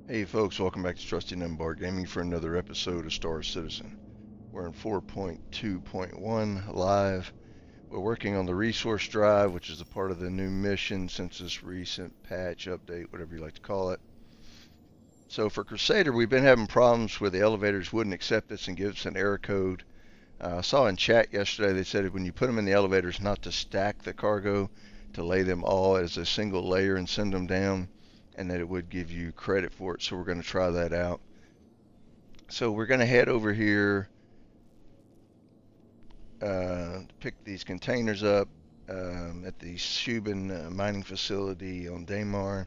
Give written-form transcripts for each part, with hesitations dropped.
Hey folks, welcome back to Trusty Numbar Gaming for another episode of Star Citizen. We're in 4.2.1 live. We're working on the resource drive, which is a part of the new mission since this recent patch update, whatever you like to call it. So for Crusader, we've been having problems where the elevators wouldn't accept us and give us an error code. I saw in chat yesterday they said when you put them in the elevators not to stack the cargo, to lay them all as a single layer and send them down, and that it would give you credit for it. So we're going to try that out. So we're going to head over here, pick these containers up at the Shubin mining facility on Daymar.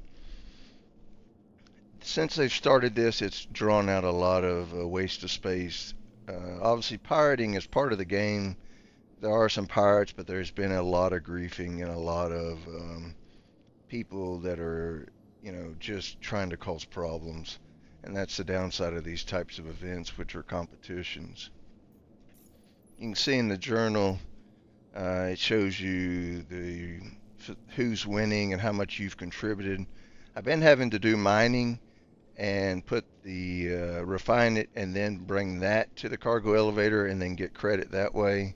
Since they've started this, it's drawn out a lot of waste of space. Obviously, pirating is part of the game. There are some pirates, but there's been a lot of griefing and a lot of people that are, just trying to cause problems. And that's the downside of these types of events, which are competitions. You can see in the journal, it shows you who's winning and how much you've contributed. I've been having to do mining and put refine it and then bring that to the cargo elevator and then get credit that way.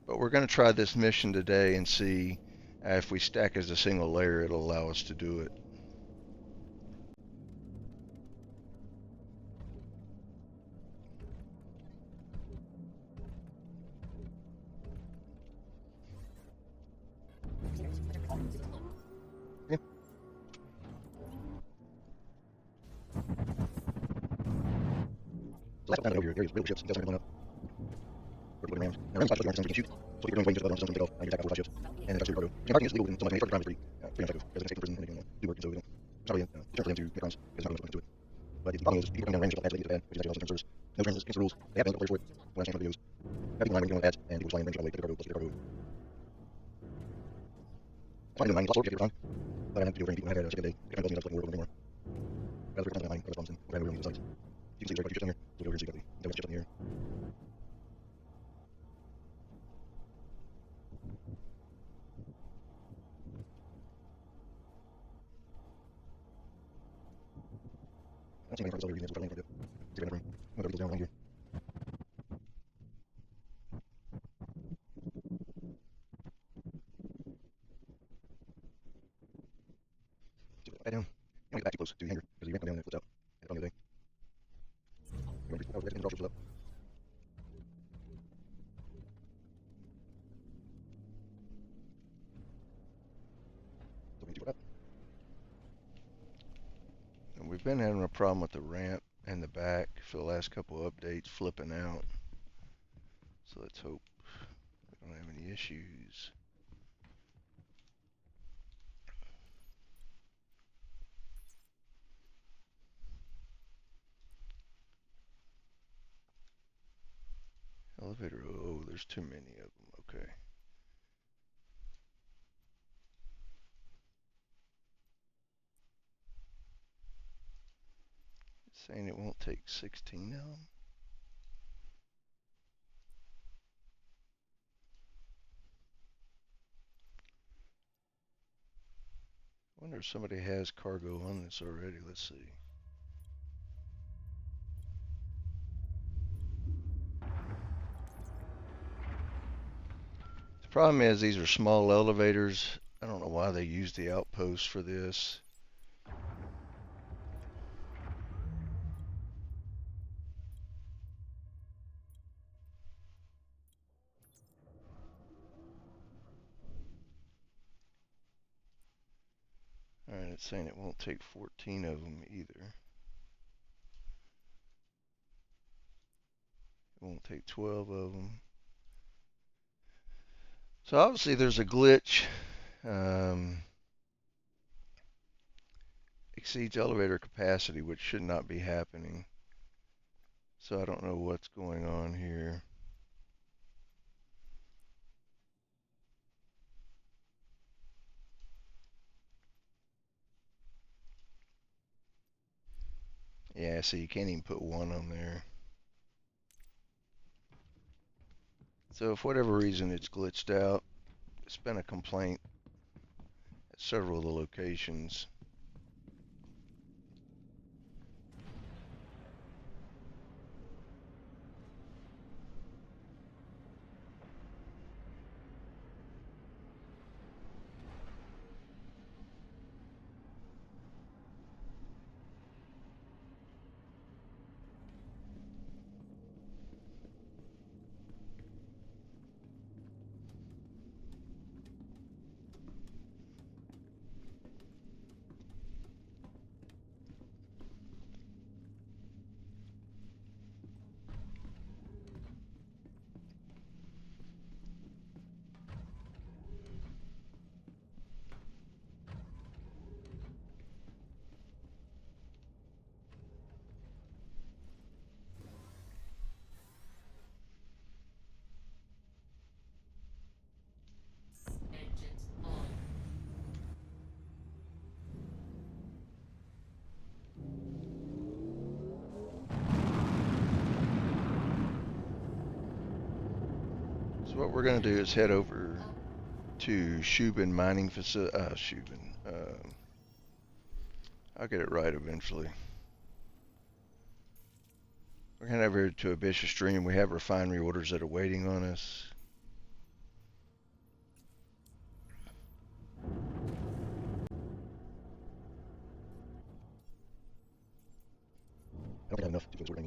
But we're going to try this mission today and see if we stack as a single layer, it'll allow us to do it. Yeah. So that's over here. There's real ships. You guys are going up. We're looking around. Now, around the spot, you can shoot. So if you're doing just about something take off, you attack all 5 ships. And then cargo. And parking is legal in some like when they start the crime is pretty uneffective. Because they're from prison and they can do work, and so they don't. It's not really a deterrent for them to commit crimes. Because it's not really to it. But the problem is people coming down range and stuff like that, which is actually also service. No terms against the rules. They have been players for it. When I change my videos. Have people online when you're doing ads and people flying range all the way to the cargo plus the cargo. It's fine doing mining. It's also okay if you're fine. But I have to do over people have had a chicken day. It kind of doesn't mean that's putting work over anymore. Rather than mining, other problems and we're having to sites. You can see there's like a few ships down here. So go over here and see got the ships in the air. I don't see many problems over here. That's what I'm going to do. See if I never move everything down around here. See if I down. Don't get back too close to the hangar because the ramp down there flips out. Had it on the other day. You want to be the ships up. So we can do that. And we've been having a problem with the ramp and the back for the last couple of updates flipping out. So let's hope we don't have any issues. Elevator, oh, there's too many of them. Okay. It's saying it won't take 16 of them. I wonder if somebody has cargo on this already. Let's see. The problem is these are small elevators. I don't know why they use the outpost for this. Alright, it's saying it won't take 14 of them either. It won't take 12 of them. So obviously there's a glitch. Exceeds elevator capacity, which should not be happening. So I don't know what's going on here. Yeah, so you can't even put one on there. So for whatever reason it's glitched out. It's been a complaint at several of the locations. So what we're going to do is head over to Shubin Mining Facility. Shubin. I'll get it right eventually. We're going to head over to Abysha Stream. We have refinery orders that are waiting on us. I don't think I have enough to go to what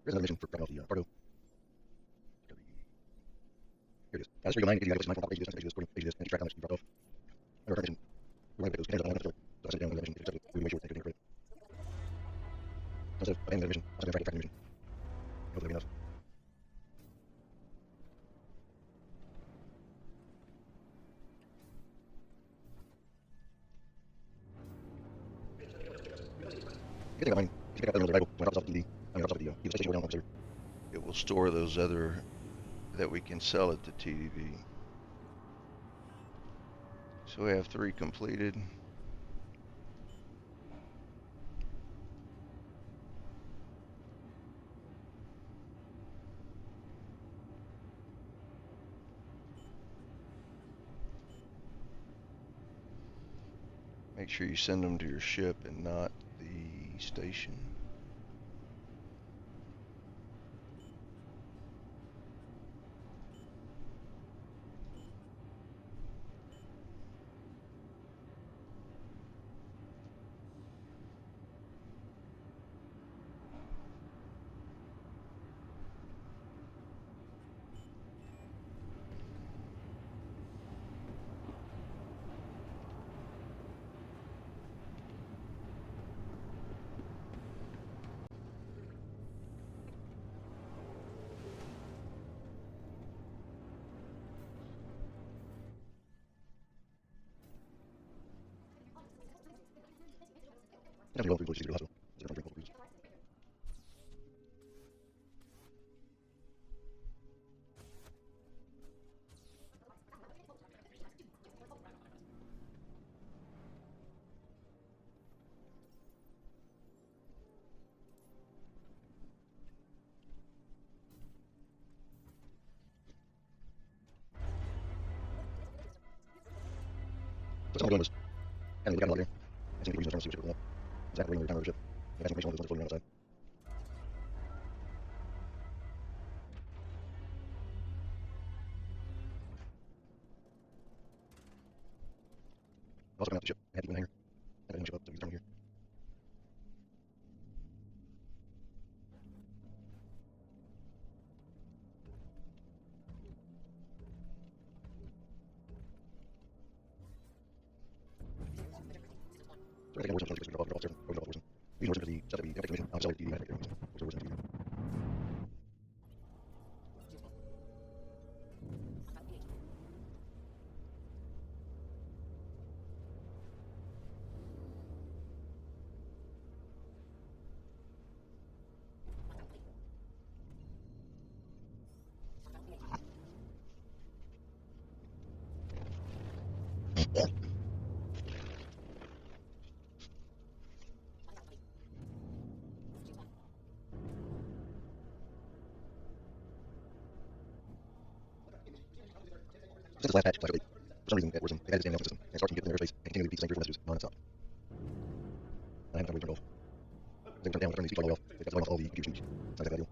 There's another mission for dropping off the cargo. Here it is. This is 309, if you guys 9.5 page this, page this, and track how much you dropped off. Another mission. We're going to get those containers on the so I sent it down on the mission. If it's accepted, we will make sure it's taken credit. Instead of abandoning the mission, I'm going to track the mission. Hopefully that'll be enough. Good thing about mine, if you pick up another rifle, when it drops off the TD, I mean, it drops off at the station we're down on officer. It will store those other that we can sell at the TDV. So we have 3 completed. Make sure you send them to your ship and not the station. Now we go through the hospital. It's a different drink. So some of the was, and we got a lot here. I think we use the term to see what's going on. Exactly, we're down the ship. We got some information on those floating around outside. Also coming out the ship, and keeping the hangar. And then ship up to the terminal here. So I think we're going to drop off there. We're going to using the stuff that we have information. I'll sell it to you. Which we're going to do. Since this last patch, for some reason, that Warzone, they had its standing system, and it starts to get in their airspace, and continue to repeat the same 3 or 4 messages non-stop. And I haven't turned off. They would turn down, turn these speech all the way off. They've got to turn off all the computer speech. Sounds like that deal.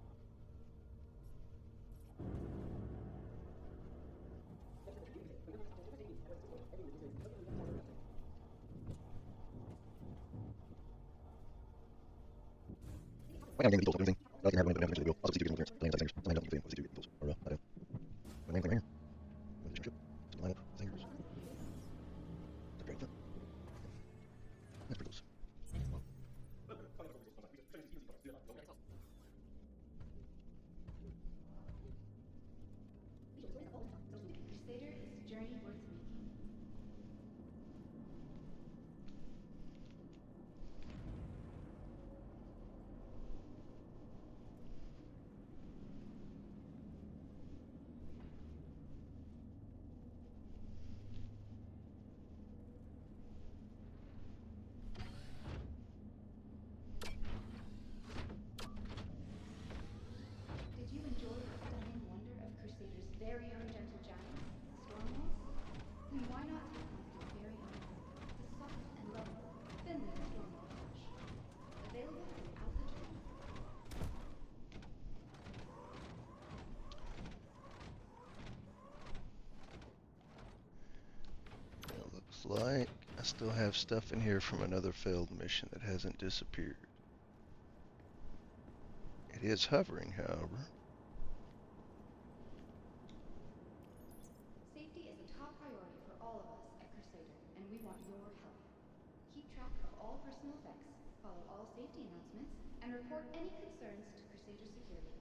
Right now, the game with Eagles, everything. Can have one, but eventually they will. Also, C2 gives them clearance. Playing as Zangers. Playing as C2 Eagles. Or, I don't. My main thing right here. Relationship. Some lineup. Zangers. The great fit. That's pretty close. Crusader is a journey worth making. Did you enjoy the stunning wonder of Crusader's very own gentle giants, the Stormwolves? Then why not take one of your very own? The soft and lovable Finland Stormwolf Plush. Available throughout the journey. It looks like I still have stuff in here from another failed mission that hasn't disappeared. It is hovering, however. Safety is a top priority for all of us at Crusader, and we want your help. Keep track of all personal effects, follow all safety announcements, and report any concerns to Crusader Security.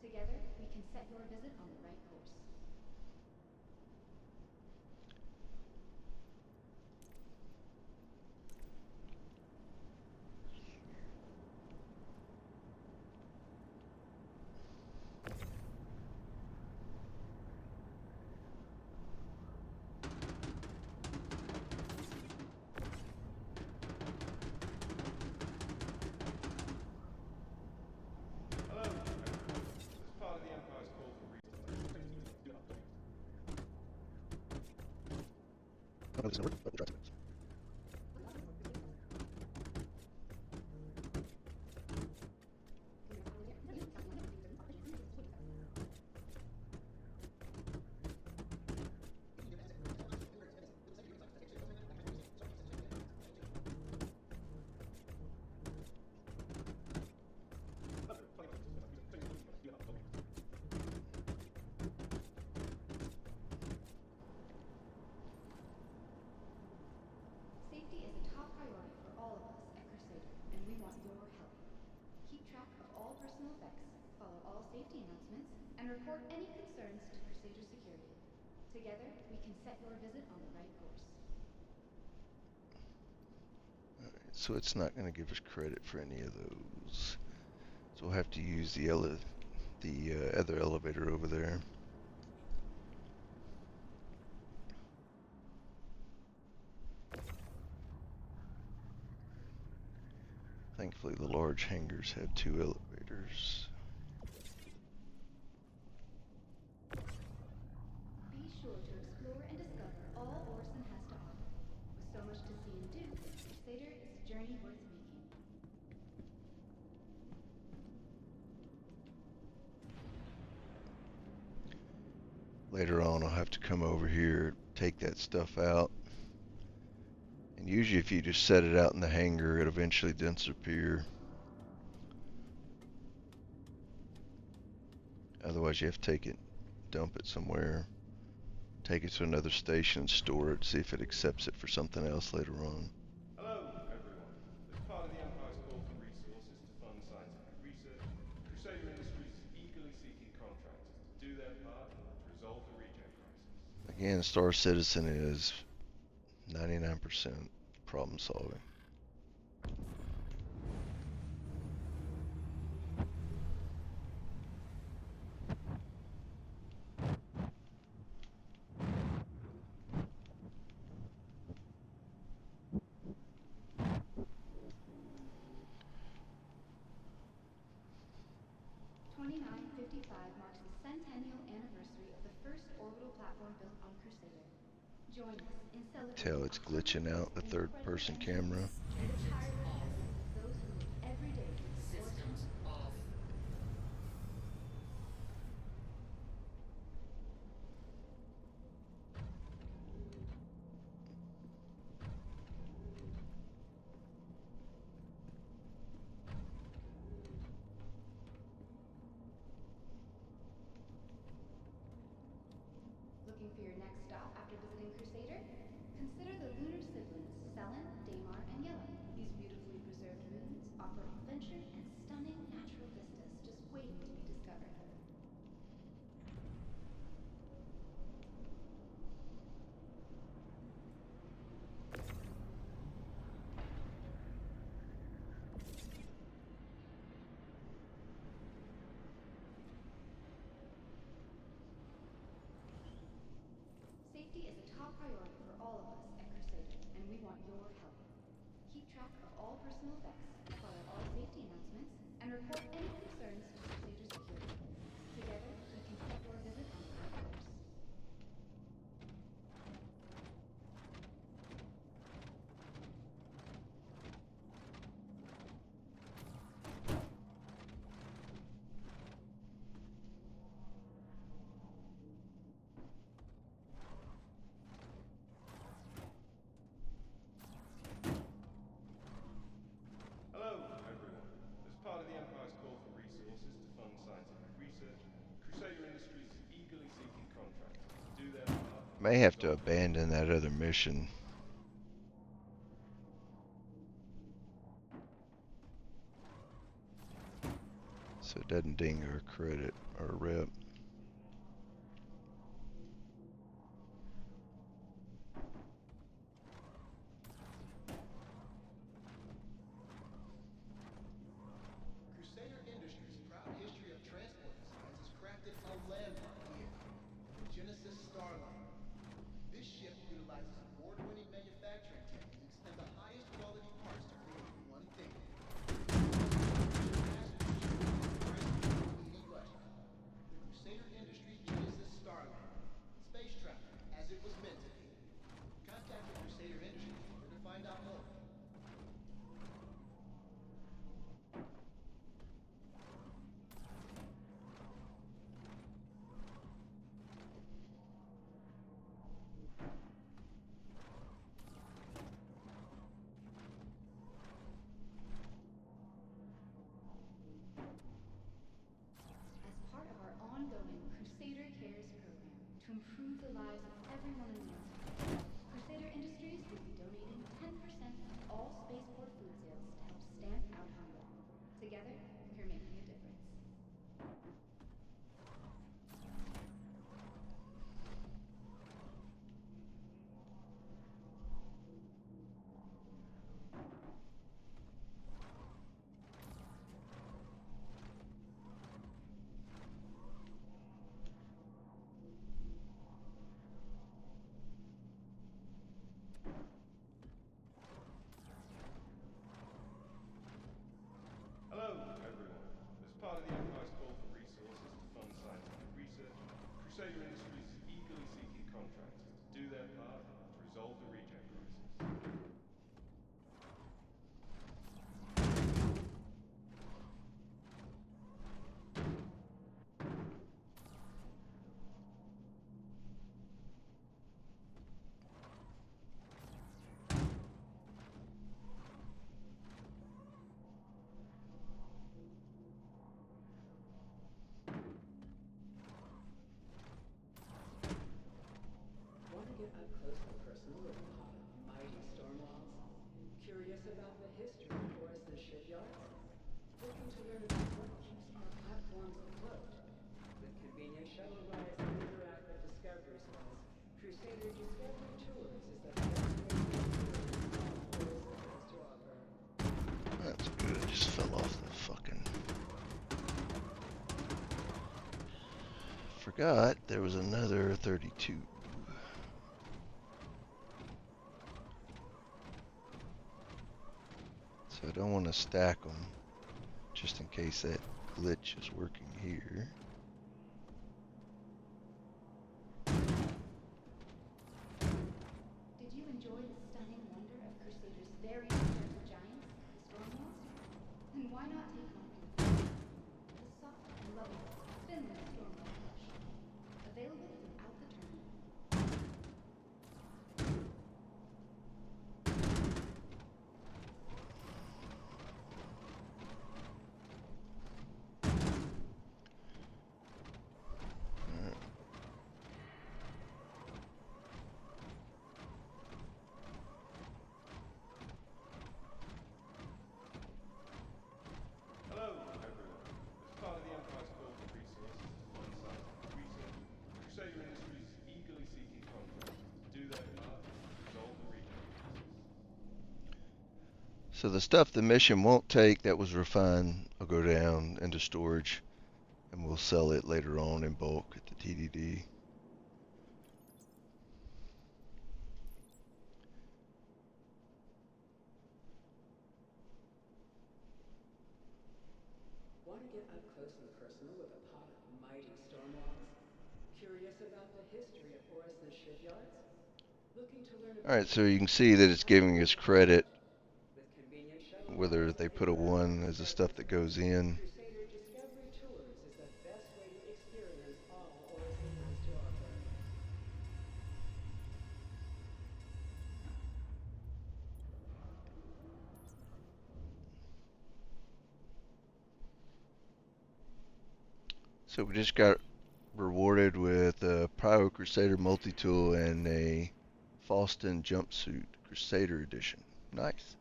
Together, we can set your visit on the right course. Hello, everyone. As part of the Empire's call for I don't know if this is gonna work, but we'll try to. Safety is a top priority for all of us at Crusader, and we want your help. Keep track of all personal effects, follow all safety announcements, and report any concerns to Crusader Security. Together, we can set your visit on the right course. Alright, so it's not going to give us credit for any of those. So we'll have to use the other elevator over there. Thankfully, the large hangars have 2 elevators. Be sure to explore and discover all Orson has to offer. With so much to see and do, Crusader is a journey worth making. Later on, I'll have to come over here, take that stuff out. And usually if you just set it out in the hangar, it'll eventually disappear. Otherwise, you have to take it, dump it somewhere, take it to another station, store it, see if it accepts it for something else later on. Hello, everyone. As part of the Empire's call for resources to fund scientific research, Crusader Industries is eagerly seeking contractors to do their part to resolve the regen crisis. Again, Star Citizen is 99% problem solving. Marks the centennial anniversary of the first orbital platform built on Crusader. Join us in celebrating Tell it's glitching out the third person camera. and the tireless efforts of those who live every day to support Systems off. track of all personal effects, follow all safety announcements, and report any concerns to Crusader Security. Together, we can set your visit on the right course. Hello, everyone. As part of the Empire's call for resources to fund scientific research, Crusader Industries is eagerly seeking contractors to do their part. May have to abandon that other mission. So it doesn't ding our credit or rep. Crusader Industries' proud history of transporting science has crafted a landmark here, the Genesis Starliner. This ship utilizes award-winning manufacturing techniques and the highest quality parts to create one thing. Easy question. The Crusader Industries Genesis Starliner. Space travel, as it was meant to be. Contact the Crusader Industries dealer to find out more. As part of our ongoing Crusader Cares program to improve the lives of everyone in the Empire, Crusader Industries will be donating 10% of all spaceport food sales to help stamp out hunger. Together, we're making a difference. Hello, everyone. As part of the Empire's call for resources to fund scientific research, Crusader Industries is eagerly seeking contractors to do their part to resolve the regen crisis. Want to get up close and personal with the mighty Stormwalls? Curious about the history of Forres's shipyards? Looking to learn about what keeps our platforms afloat? With convenient shuttle rides and interactive discovery spots, Crusader Discovery Tours is the best way to experience all Forres has to offer. That's good. I just fell off the fucking... Forgot there was another 32. So I don't want to stack them, just in case that glitch is working here. Did you enjoy the stunning wonder of Crusader's very own set of giants, the Stormwalls? Then why not take one for the team? The soft and lovable Finland Stormwall plush. Available throughout the terminal. Hello, everyone. As part of the Empire's call for resources to fund scientific research, Crusader Industries is eagerly seeking contractors to do their part to resolve the regen crisis. So the stuff the mission won't take that was refined will go down into storage, and we'll sell it later on in bulk at the TDD. get up close and personal with a pot of mighty stormwalls? Curious about the history of Oris's shipyards? Looking to learn about Alright, the so you can Crusader see that it's Platform giving us credit, project? With convenient shuttle whether rides they at the put a arrival 1 as the start stuff that visits, goes in. Crusader Discovery Tours is the best way to experience all Orison has to offer. So we just got rewarded with a Pyro Crusader multi-tool and a Falston jumpsuit Crusader edition. Nice.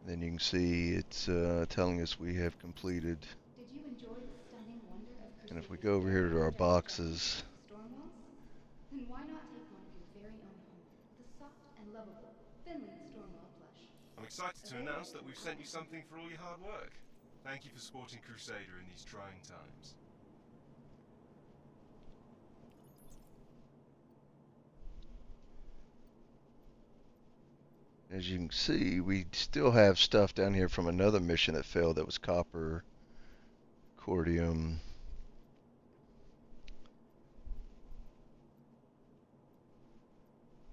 Then you can see it's telling us we have completed. Did you enjoy the stunning wonder of And if we Crusader's go over here very to our own boxes, demonstration of Stormwalls? Then why not take one of your very own home with the soft and lovable Finland Stormwall plush? I'm excited to Available announce that through we've sent you Apple. something for all your hard work. Thank you for supporting Crusader in these trying times. as you can see, we still have stuff down here from another mission that failed that was copper, cordium.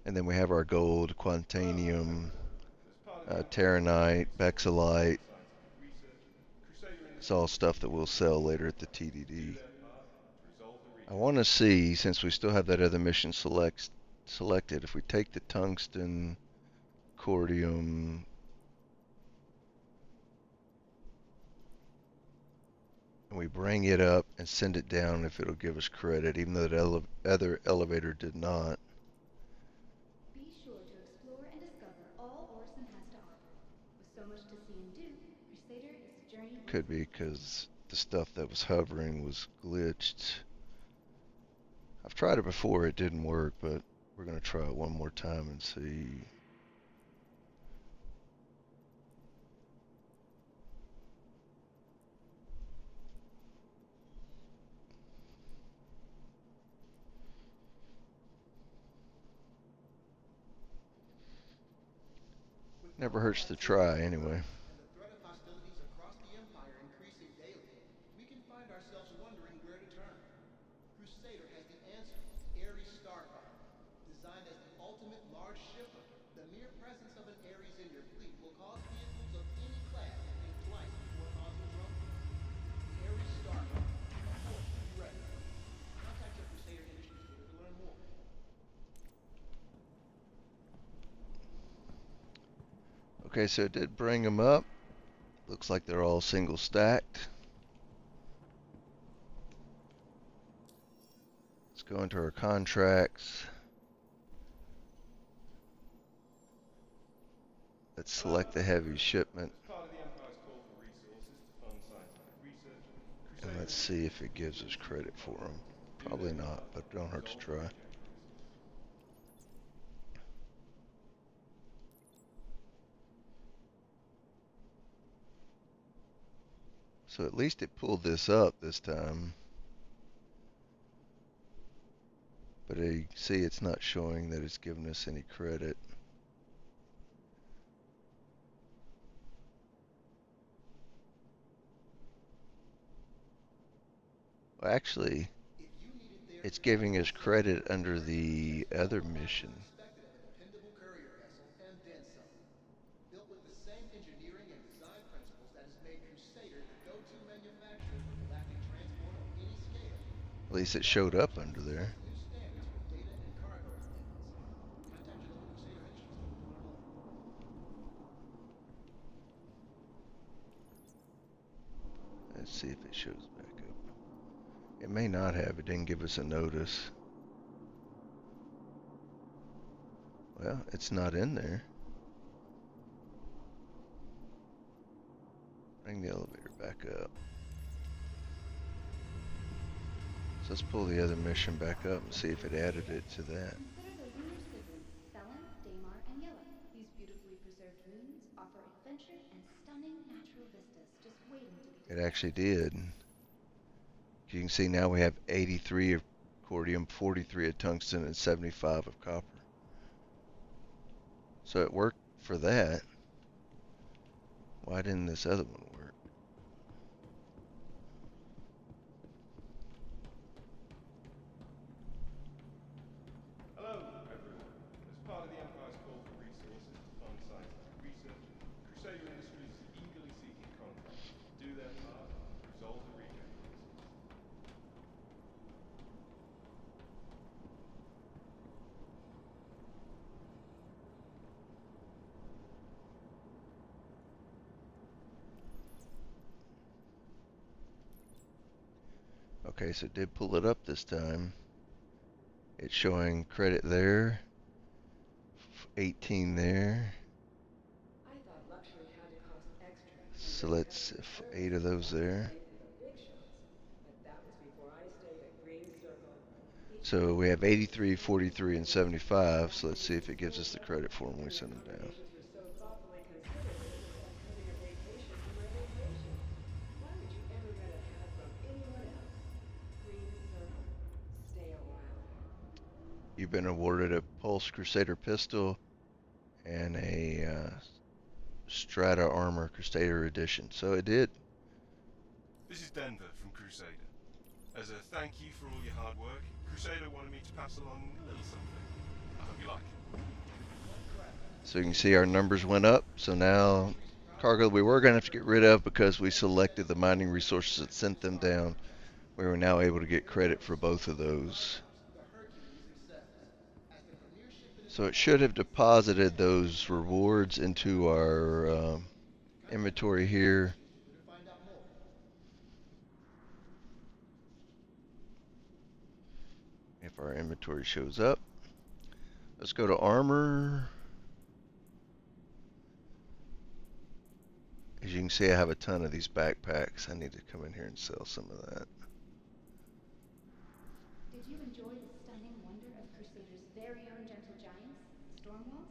And then we have our gold, quantanium, As part of the Terranite, Bexalite. scientific research, Crusader It's all Industries stuff that we'll sell later at the do TDD. their part to resolve the I regen. want to see, since we still have that other mission selected, if we take the tungsten, cordium, and we bring it up and send it down, if it'll give us credit, even though that other elevator did not. Be sure to explore and discover all Orison has to offer. With so much to see and do, Crusader is a journey worth Could be taking. because the stuff that was hovering was glitched. I've tried it before, it didn't work, but we're going to try it one more time and see. Never hurts to try, anyway. And the threat of hostilities across the Empire increasing daily, we can find ourselves wondering where to turn. Crusader has the answer, the Ares Starfighter. Designed as the ultimate large shipper, the mere presence of an Ares in your fleet will cause vehicles of any class to think twice before causing trouble. The Ares Starfighter. Of course, be ready. Contact your Crusader Industries dealer to learn more. Okay, so it did bring them up. Looks like they're all single stacked. Let's go into our contracts. Let's select the heavy shipment. As part of the Empire's call for resources to fund scientific research, And Crusader let's see if Industries it gives us do credit for them. their Probably not, part but to don't hurt to resolve the try. regen crisis. So at least it pulled this up this time. But you see it's not showing that it's giving us any credit. Well, actually, If you need it there it's today, giving us credit under the other mission. expected of a dependable courier vessel and then some. Built with the same engineering and design principles that has made Crusader the go-to manufacturer for galactic transport on any scale. At least it showed up under there. New standards for data and cargo conveyance. Contact your local Crusader Industries dealer to learn more. Let's see if it shows back up. It may not have. It didn't give us a notice. Well, it's not in there. Bring the elevator back up. So let's pull the other mission back up and see if it added it to that. Consider the lunar siblings, Selen, Daymar, and Yella. These beautifully preserved moons offer adventure and stunning natural vistas just waiting to be It discovered. actually did. You can see now we have 83 of cordium, 43 of tungsten, and 75 of copper. So it worked for that. Why didn't this other one work? Hello, everyone. As part of the Empire's call for resources to fund scientific research, Crusader Industries is eagerly seeking contractors to do their part to resolve the regen crisis. Okay, so it did pull it up this time. It's showing credit there, 18 there. I thought luxury had to cost extra and So bring let's customer service. 8 of those That was the there. same for the big shots. But that was before I stayed at Green Circle. Each So we month, have I was 83, just trying to 43, and get this 75. So let's see vaccinated if it gives us the soda. credit for them when we And the send them down. accommodations were so thoughtfully considered, it was like having a vacation for my vacation. Why would you ever rent a hat from anyone else? Green Circle. Stay a while. You've been awarded a Pulse Crusader pistol and a Strata Armor Crusader Edition. So it did. This is Denver from Crusader. As a thank you for all your hard work, Crusader wanted me to pass along a little something. I hope you like it. So you can see our numbers went up. So now cargo we were going to have to get rid of because we selected the mining resources that sent them down. We were now able to get credit for both of those. So it should have deposited those rewards into our inventory here. If our inventory shows up, let's go to armor. As you can see, I have a ton of these backpacks. I need to come in here and sell some of that. Did you enjoy the stunning wonder of Crusader's very own gentle giants, the Stormwalls?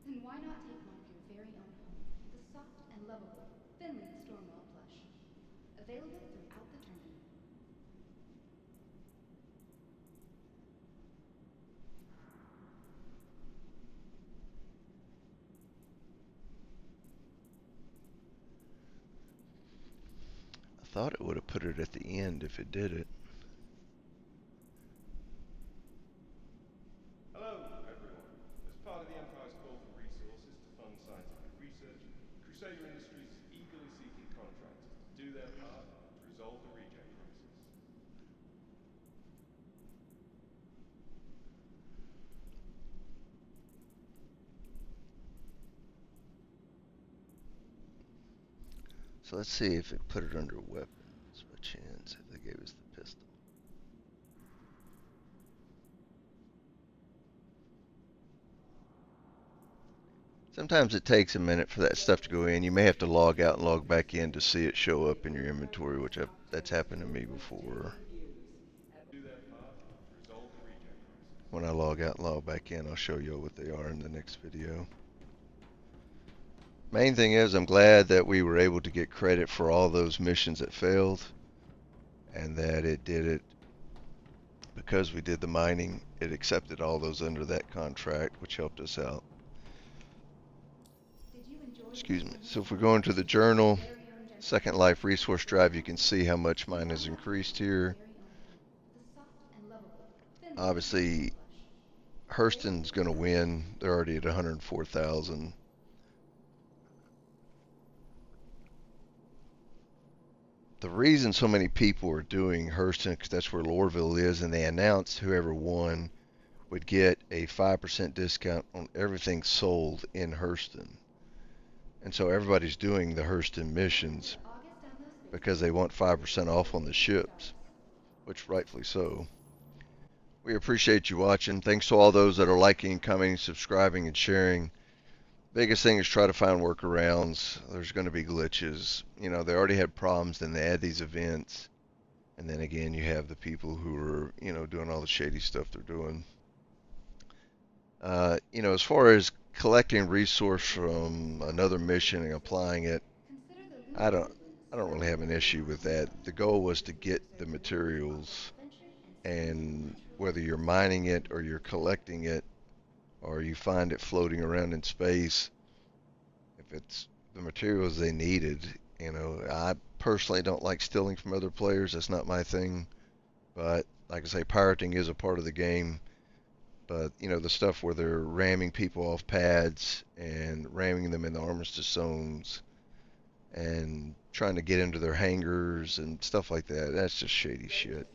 Then why not take one of your very own home, the soft and lovable Finland Stormwall plush? Available throughout the tournament. I thought it would have put it at the end if it did it. Hello, everyone. As part of the Empire's call for resources to fund scientific research, Crusader Industries is eagerly seeking contractors to do their part to resolve the regen crisis. So let's see if it put it under weapons by chance, if they gave us the pistol. Sometimes it takes a minute for that stuff to go in. You may have to log out and log back in to see it show up in your inventory, which that's happened to me before. Do their part to resolve the regen crisis. When I log out and log back in, I'll show you what they are in the next video. Main thing is I'm glad that we were able to get credit for all those missions that failed, and that it did it because we did the mining. It accepted all those under that contract, which helped us out. Did you enjoy Excuse me. So if we go into the journal, Second Life resource drive, you can see how much mine has increased here. Obviously, Hurston's going to win. They're already at 104,000. The reason so many people are doing Hurston, because that's where Lorville is, and they announced whoever won would get a 5% discount on everything sold in Hurston. And so everybody's doing the Hurston missions because they want 5% off on the ships, which rightfully so. We appreciate you watching. Thanks to all those that are liking, commenting, subscribing, and sharing. Biggest thing is try to find workarounds. There's going to be glitches. You know, they already had problems, then they add these events. And then again, you have the people who are, you know, doing all the shady stuff they're doing. You know, as far as collecting resource from another mission and applying it, I don't really have an issue with that. The goal was to get the materials, and whether you're mining it or you're collecting it or you find it floating around in space, if it's the materials they needed. I personally don't like stealing from other players. That's not my thing. But like I say, pirating is a part of the game. But the stuff where they're ramming people off pads and ramming them in the armistice zones and trying to get into their hangars and stuff like that, that's just shady shit.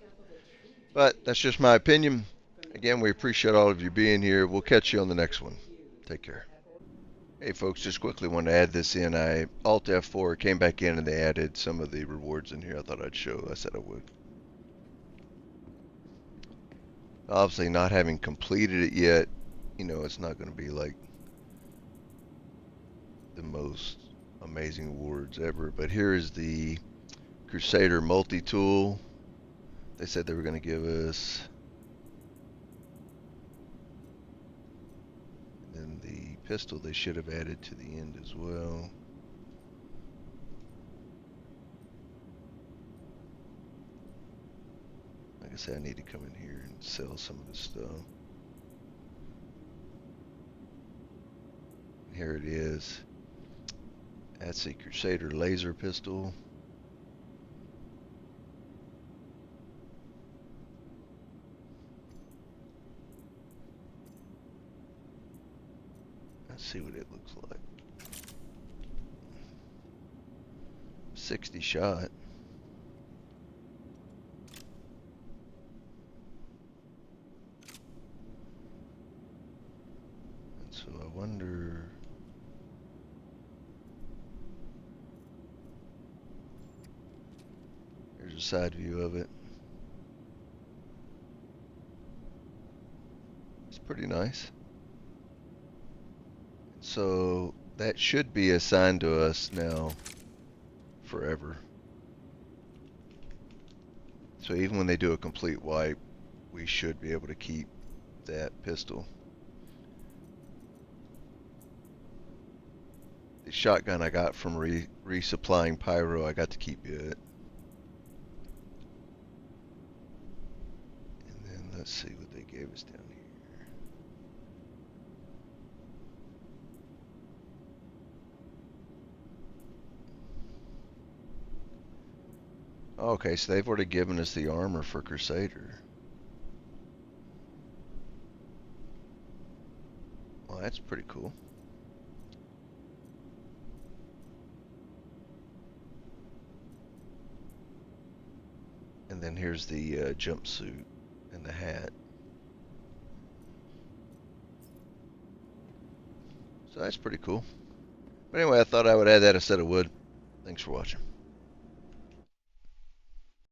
But that's just my opinion. Again, we appreciate all of you being here. We'll catch you on the next one. Take care. Hey folks, just quickly wanted to add this in. I Alt F4 came back in and they added some of the rewards in here. I thought I'd show. I said I would. Obviously, not having completed it yet, it's not going to be like the most amazing awards ever. But here is the Crusader multi-tool. They said they were going to give us. And then the pistol they should have added to the end as well. Like I said, I need to come in here and sell some of this stuff. Here it is. That's a Crusader laser pistol. Let's see what it looks like. 60 shot. And so I wonder. Here's a side view of it. It's pretty nice. So that should be assigned to us now forever. So even when they do a complete wipe, we should be able to keep that pistol. The shotgun I got from resupplying Pyro, I got to keep it. And then let's see what they gave us down here. Okay, so they've already given us the armor for Crusader. Well, that's pretty cool. And then here's the jumpsuit and the hat. So that's pretty cool. But anyway, I thought I would add that instead of wood. Thanks for watching.